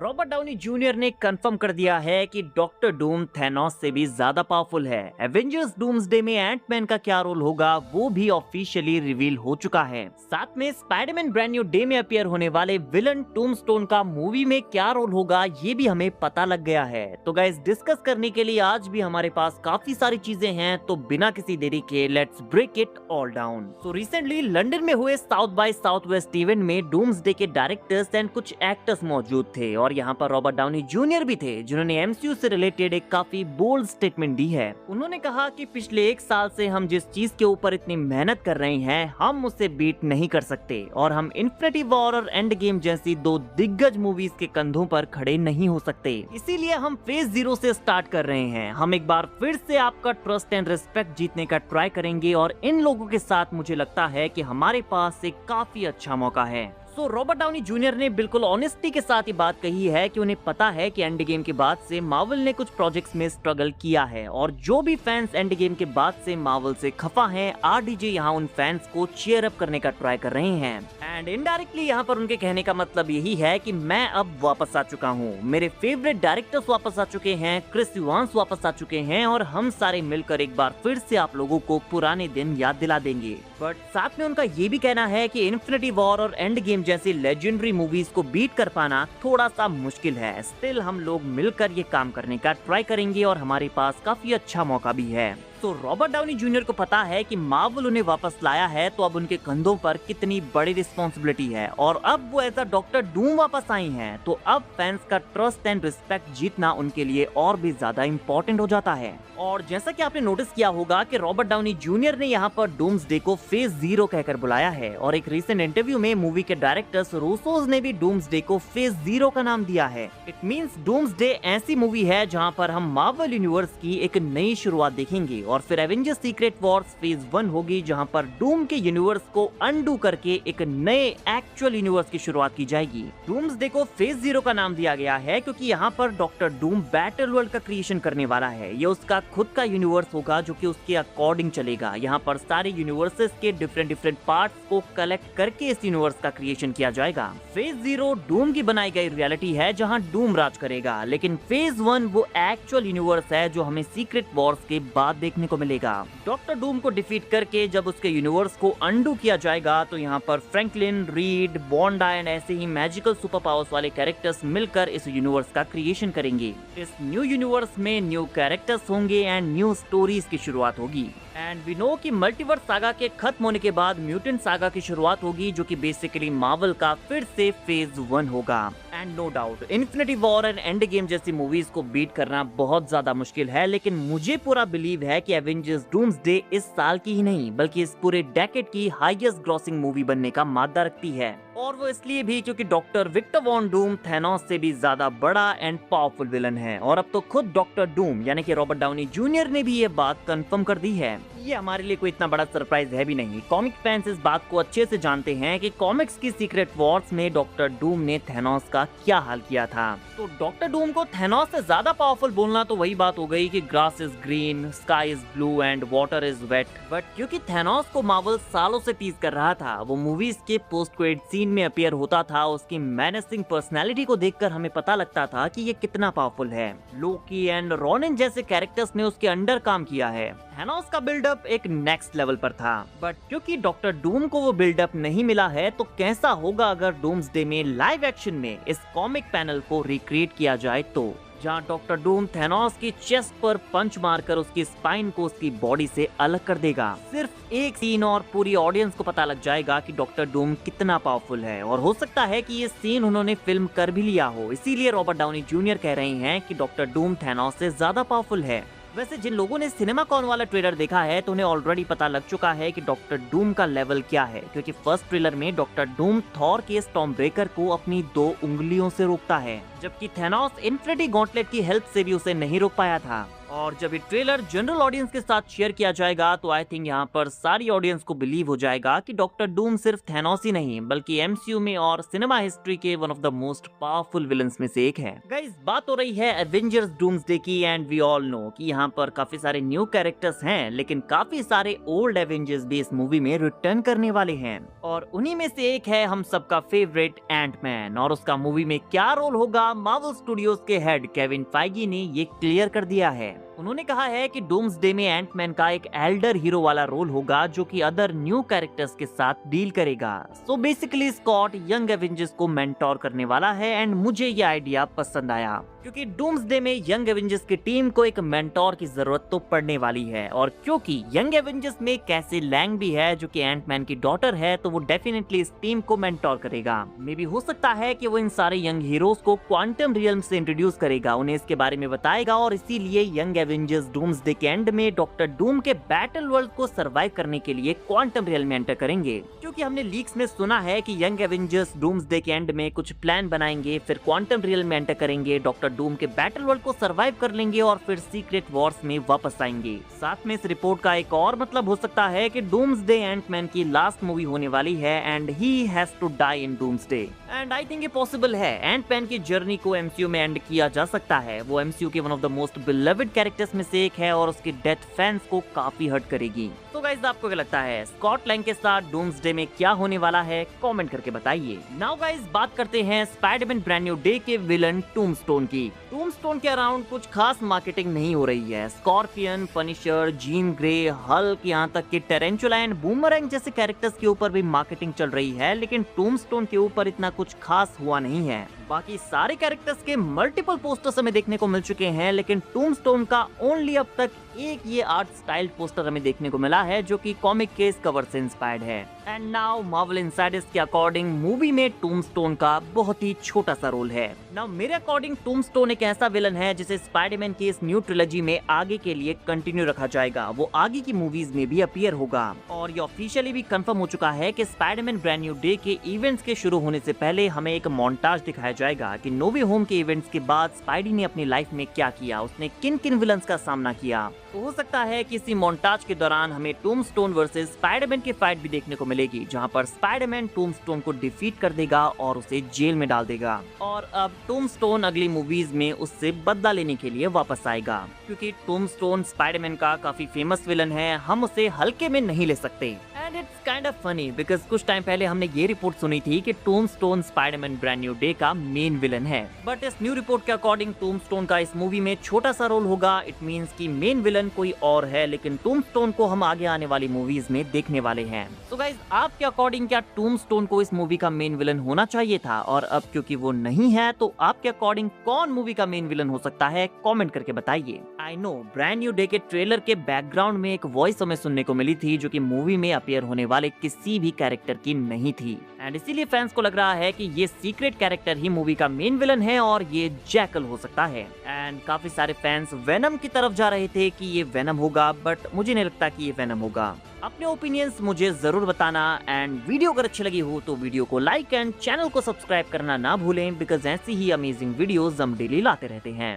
Robert Downey junior ने confirm कर दिया है कि डॉक्टर डूम थैनोस से भी ज्यादा पावरफुल है। एवेंजर्स डूम्सडे में एंटमैन का क्या रोल होगा वो भी ऑफिशियली रिवील हो चुका है। साथ में स्पाइडरमैन ब्रांड न्यू डे में अपीयर होने वाले विलन टूमस्टोन का मूवी में क्या रोल होगा ये भी हमें पता लग गया है। तो गाइस डिस्कस करने के लिए आज भी हमारे पास काफी सारी चीजें हैं, तो बिना किसी देरी के let's break it all down. तो रिसेंटली लंदन में हुए साउथ बाय साउथ वेस्ट इवेंट में डूम्सडे के डायरेक्टर्स एंड कुछ एक्टर्स मौजूद थे और यहाँ पर रॉबर्ट डाउनी जूनियर भी थे, जिन्होंने एमसीयू से रिलेटेड एक काफी बोल्ड स्टेटमेंट दी है। उन्होंने कहा कि पिछले 1 साल से हम जिस चीज के ऊपर इतनी मेहनत कर रहे हैं हम उसे बीट नहीं कर सकते और हम इन्फिनिटी वॉर और एंड गेम जैसी 2 दिग्गज मूवीज के कंधों पर खड़े नहीं हो सकते। इसीलिए हम फेज 0 से स्टार्ट कर रहे हैं। हम एक बार फिर से आपका ट्रस्ट एंड रिस्पेक्ट जीतने का ट्राई करेंगे और इन लोगों के साथ मुझे लगता है कि हमारे पास एक काफी अच्छा मौका है। रॉबर्ट डाउनी जूनियर ने बिल्कुल ऑनेस्टी के साथ ये बात कही है कि उन्हें पता है कि एंड गेम के बाद से मार्वल ने कुछ प्रोजेक्ट्स में स्ट्रगल किया है और जो भी फैंस एंड गेम के बाद से मार्वल से खफा हैं, आरडीजे यहाँ उन फैंस को चीयर अप करने का ट्राई कर रहे हैं। एंड इनडायरेक्टली यहाँ पर उनके कहने का मतलब यही है कि मैं अब वापस आ चुका हूँ, मेरे फेवरेट डायरेक्टर्स वापस आ चुके हैं, क्रिस इवांस वापस आ चुके हैं और हम सारे मिलकर एक बार फिर से आप लोगों को पुराने दिन याद दिला देंगे। बट साथ में उनका ये भी कहना है कि इन्फिनिटी वॉर और एंड गेम जैसी लेजेंडरी मूवीज को बीट कर पाना थोड़ा सा मुश्किल है। स्टिल हम लोग मिलकर ये काम करने का ट्राई करेंगे और हमारे पास काफी अच्छा मौका भी है। तो रॉबर्ट डाउनी जूनियर को पता है कि मार्वल उन्हें वापस लाया है तो अब उनके कंधों पर कितनी बड़ी रिस्पॉन्सिबिलिटी है और अब वो एज अ डॉक्टर डूम वापस आई हैं, तो अब फैंस का ट्रस्ट एंड रिस्पेक्ट जीतना उनके लिए और भी ज्यादा इम्पोर्टेंट हो जाता है। और जैसा कि आपने नोटिस किया होगा कि रॉबर्ट डाउनी जूनियर ने यहाँ पर डूम्सडे को फेज 0 कहकर बुलाया है और एक रिसेंट इंटरव्यू में मूवी के डायरेक्टर्स रूसोस ने भी डूम्सडे को फेज 0 का नाम दिया है। इट मींस डूम्सडे ऐसी मूवी है जहाँ पर हम मार्वल यूनिवर्स की एक नई शुरुआत देखेंगे और फिर एवेंजर्स सीक्रेट वॉर्स फेज 1 होगी जहां पर डूम के यूनिवर्स को अनडू करके एक नए एक्चुअल यूनिवर्स की शुरुआत की जाएगी। डूम्सडे को फेज 0 का नाम दिया गया है क्योंकि यहाँ पर डॉक्टर डूम बैटल वर्ल्ड का क्रिएशन करने वाला है। ये उसका खुद का यूनिवर्स होगा जो कि उसके अकॉर्डिंग चलेगा। यहाँ पर सारे यूनिवर्सेस के डिफरेंट पार्ट्स को कलेक्ट करके इस यूनिवर्स का क्रिएशन किया जाएगा। फेज 0 डूम की बनाई गई रियलिटी है जहाँ डूम राज करेगा, लेकिन फेज 1 वो एक्चुअल यूनिवर्स है जो हमें सीक्रेट वॉर्स के बाद देखने को मिलेगा। डॉक्टर डूम को डिफीट करके जब उसके यूनिवर्स को अनडू किया जाएगा तो यहाँ पर फ्रैंकलिन, रीड, बॉन्डा एंड ऐसे ही मैजिकल सुपर पावर्स वाले कैरेक्टर्स मिलकर इस यूनिवर्स का क्रिएशन करेंगे। इस न्यू यूनिवर्स में न्यू कैरेक्टर्स होंगे एंड न्यू स्टोरीज की शुरुआत होगी। एंड वी नो कि मल्टीवर्स सागा के खत्म होने के बाद म्यूटेंट सागा की शुरुआत होगी जो कि बेसिकली मार्वल का फिर से फेज 1 होगा। And no doubt Infinity War and Endgame जैसी मूवीज को बीट करना बहुत ज्यादा मुश्किल है, लेकिन मुझे पूरा बिलीव है कि एवेंजर्स डूम्सडे इस साल की ही नहीं बल्कि इस पूरे डेकेड की हाईएस्ट ग्रॉसिंग मूवी बनने का मादा रखती है। और वो इसलिए भी क्योंकि doctor Victor von Doom Thanos से भी ज्यादा बड़ा एंड पावरफुल विलन है और अब तो खुद डॉक्टर डूम यानी कि रॉबर्ट डाउनी जूनियर ने भी ये बात कंफर्म कर दी है। ये हमारे लिए कोई इतना बड़ा सरप्राइज है भी नहीं। कॉमिक फैंस इस बात को अच्छे से जानते हैं कि कॉमिक्स की सीक्रेट वॉर्स में डॉक्टर डूम ने थैनोस का क्या हाल किया था। तो डॉक्टर डूम को थैनोस से ज्यादा पावरफुल बोलना तो वही बात हो गई कि grass is green, sky is blue and water is wet. But क्योंकि थैनोस को मार्वल सालों से टीज कर रहा था, वो मूवीज के पोस्ट क्रेडिट सीन में अपीयर होता था, उसकी मेनेसिंग पर्सनैलिटी को देखकर हमें पता लगता था कि ये कितना पावरफुल है। लोकी एंड रोनिन जैसे कैरेक्टर्स ने उसके अंडर काम किया है। थैनोस का बिल्डअप एक नेक्स्ट लेवल पर था, बट क्योंकि डॉक्टर डूम को वो बिल्डअप नहीं मिला है तो कैसा होगा अगर डूम्सडे में लाइव एक्शन में इस कॉमिक पैनल को रिक्रिएट किया जाए तो, जहां डॉक्टर डूम थैनोस की चेस्ट पर पंच मारकर उसकी स्पाइन को उसकी बॉडी से अलग कर देगा। सिर्फ एक सीन और पूरी ऑडियंस को पता लग जाएगा कि डॉक्टर डूम कितना पावरफुल है और हो सकता है कि ये सीन उन्होंने फिल्म कर भी लिया हो। इसीलिए रॉबर्ट डाउनी जूनियर कह रहे हैं कि डॉक्टर डूम थैनोस से ज्यादा पावरफुल है। वैसे जिन लोगों ने सिनेमा कॉन वाला ट्रेलर देखा है तो उन्हें ऑलरेडी पता लग चुका है कि डॉक्टर डूम का लेवल क्या है, क्योंकि फर्स्ट ट्रेलर में डॉक्टर डूम थॉर के स्टॉर्म ब्रेकर को अपनी 2 उंगलियों से रोकता है, जबकि थैनोस इन्फिनिटी गॉन्टलेट की हेल्प से भी उसे नहीं रोक पाया था। और जब ये ट्रेलर जनरल ऑडियंस के साथ शेयर किया जाएगा तो आई थिंक यहाँ पर सारी ऑडियंस को बिलीव हो जाएगा कि डॉक्टर डूम सिर्फ थैनोस ही नहीं बल्कि एमसीयू में और सिनेमा हिस्ट्री के one of the most powerful villains में से एक है। गाइस, बात हो रही है एवेंजर्स डूम्सडे की एंड वी ऑल नो कि यहाँ पर काफी सारे न्यू कैरेक्टर्स हैं, लेकिन काफी सारे ओल्ड एवेंजर्स भी इस मूवी में रिटर्न करने वाले हैं और उन्हीं में से एक है हम सबका फेवरेट एंटमैन। और उसका मूवी में क्या रोल होगा, मार्वल स्टूडियोज के हेड केविन फाइगी ने ये क्लियर कर दिया है। उन्होंने कहा है कि डूम्सडे में एंटमैन का एक एल्डर हीरो वाला रोल होगा जो कि अदर न्यू कैरेक्टर्स के साथ डील करेगा। So basically Scott Young Avengers को मेंटोर करने वाला है एंड मुझे ये आइडिया पसंद आया क्योंकि डूम्सडे में यंग एवेंजर्स की टीम को एक मेंटोर की जरूरत तो पड़ने वाली है और क्योंकि यंग एवेंजर्स में कैसी लैंग भी है जो कि एंटमैन की डॉटर है, तो वो डेफिनेटली इस टीम को मेंटोर करेगा। मे बी हो सकता है कि वो इन सारे यंग हीरोज को क्वांटम रियल्म से इंट्रोड्यूस करेगा, उन्हें इसके बारे में बताएगा और इसीलिए यंग एवेंजर्स डूम्सडे के एंड में डॉक्टर डूम के बैटल वर्ल्ड को सर्वाइव करने के लिए क्वांटम रियल्म में एंटर करेंगे। क्योंकि हमने लीक्स में सुना है कि यंग एवेंजर्स डूम्सडे के एंड में कुछ प्लान बनाएंगे, फिर क्वांटम रियल्म में एंटर करेंगे, डॉक्टर डूम के बैटल वर्ल्ड को सर्वाइव कर लेंगे और फिर सीक्रेट वॉर्स में वापस आएंगे। साथ में इस रिपोर्ट का एक और मतलब हो सकता है कि डूम्सडे एंटमैन की लास्ट मूवी होने वाली है and he has to die in Doomsday and I think ये पॉसिबल है। एंटमैन की जर्नी को एमसीयू में एंड किया जा सकता है। वो एमसीयू के one of the most beloved characters में से एक है और उसकी डेथ फैंस को काफी हर्ट करेगी। तो गाइस, आपको क्या लगता है स्कॉट लैंग के साथ डूम्सडे में क्या होने वाला है, कमेंट करके बताइए। नाउ गाइस, बात करते हैं स्पाइडरमैन ब्रांड न्यू डे के विलन टूम्बस्टोन की। टूम्बस्टोन के अराउंड कुछ खास मार्केटिंग नहीं हो रही है। Scorpion, Punisher, Jean Grey, Hulk, यहाँ तक कि टेरेंचुला एंड बूमरैंग जैसे कैरेक्टर्स के ऊपर भी मार्केटिंग चल रही है, लेकिन टूम्बस्टोन के ऊपर इतना कुछ खास हुआ नहीं है। बाकी सारे कैरेक्टर्स के मल्टीपल पोस्टर्स हमें देखने को मिल चुके हैं, लेकिन टूम्बस्टोन का ओनली अब तक एक ये आर्ट स्टाइल पोस्टर हमें देखने को मिला है जो कि कॉमिक के इस कवर से इंस्पायर्ड है। एंड नाउ मार्वल इनसाइडर्स के अकॉर्डिंग मूवी में टूम्बस्टोन का बहुत ही छोटा सा रोल है। नाउ मेरे अकॉर्डिंग टूम्बस्टोन एक ऐसा विलन है जिसे स्पाइडरमैन की इस न्यू ट्रिलॉजी में आगे के लिए कंटिन्यू रखा जाएगा। वो आगे की मूवीज में भी अपीयर होगा और ये ऑफिशियली भी कंफर्म हो चुका है कि स्पाइडरमैन ब्रांड न्यू डे के इवेंट्स के शुरू होने से पहले हमें एक मोन्टाज दिखाया जाएगा कि नो वे होम के इवेंट्स के बाद स्पाइडी ने अपनी लाइफ में क्या किया, उसने किन किन विलन्स का सामना किया। तो हो सकता है कि इसी मोन्टाज के दौरान हमें टूम्बस्टोन वर्सेस स्पाइडरमैन की फाइट भी देखने को मिलेगी, जहां पर स्पाइडरमैन टूम्बस्टोन को डिफीट कर देगा और उसे जेल में डाल देगा और अब टूम्बस्टोन अगली मूवीज में उससे बदला लेने के लिए वापस आएगा। क्योंकि टूम्बस्टोन स्पाइडरमैन का काफी फेमस विलन है, हम उसे हल्के में नहीं ले सकते। And it's kind of funny because कुछ टाइम पहले हमने ये रिपोर्ट सुनी थी कि टूम्बस्टोन स्पाइडरमैन ब्रांड न्यू डे का मेन विलन है, बट इस न्यू रिपोर्ट के अकॉर्डिंग टूम्बस्टोन का इस मूवी में छोटा सा रोल होगा। इट मींस कि मेन विलन कोई और है, लेकिन टूम्बस्टोन को हम आगे आने वाली मूवीज में देखने वाले हैं। तो गाइस, आपके अकॉर्डिंग क्या टूम्बस्टोन को इस मूवी का मेन विलन होना चाहिए था? और अब क्योंकि वो नहीं है तो आपके अकॉर्डिंग कौन मूवी का मेन विलन हो सकता है, कमेंट करके बताइए। I know brand new day के ट्रेलर के बैकग्राउंड में एक वॉइस हमें सुनने को मिली थी जो कि मूवी में अपीयर होने वाले किसी भी कैरेक्टर की नहीं थी एंड इसीलिए फैंस को लग रहा है कि ये सीक्रेट कैरेक्टर ही मूवी का मेन विलन है और ये जैकल हो सकता है। एंड काफी सारे फैंस वेनम की तरफ जा रहे थे कि ये वेनम होगा, बट मुझे नहीं लगता कि ये वेनम होगा। अपने ओपिनियंस मुझे जरूर बताना एंड वीडियो अगर अच्छी लगी हो तो वीडियो को लाइक एंड चैनल को सब्सक्राइब करना ना भूलें बिकॉज ऐसी ही अमेजिंग वीडियोस हम डेली लाते रहते हैं।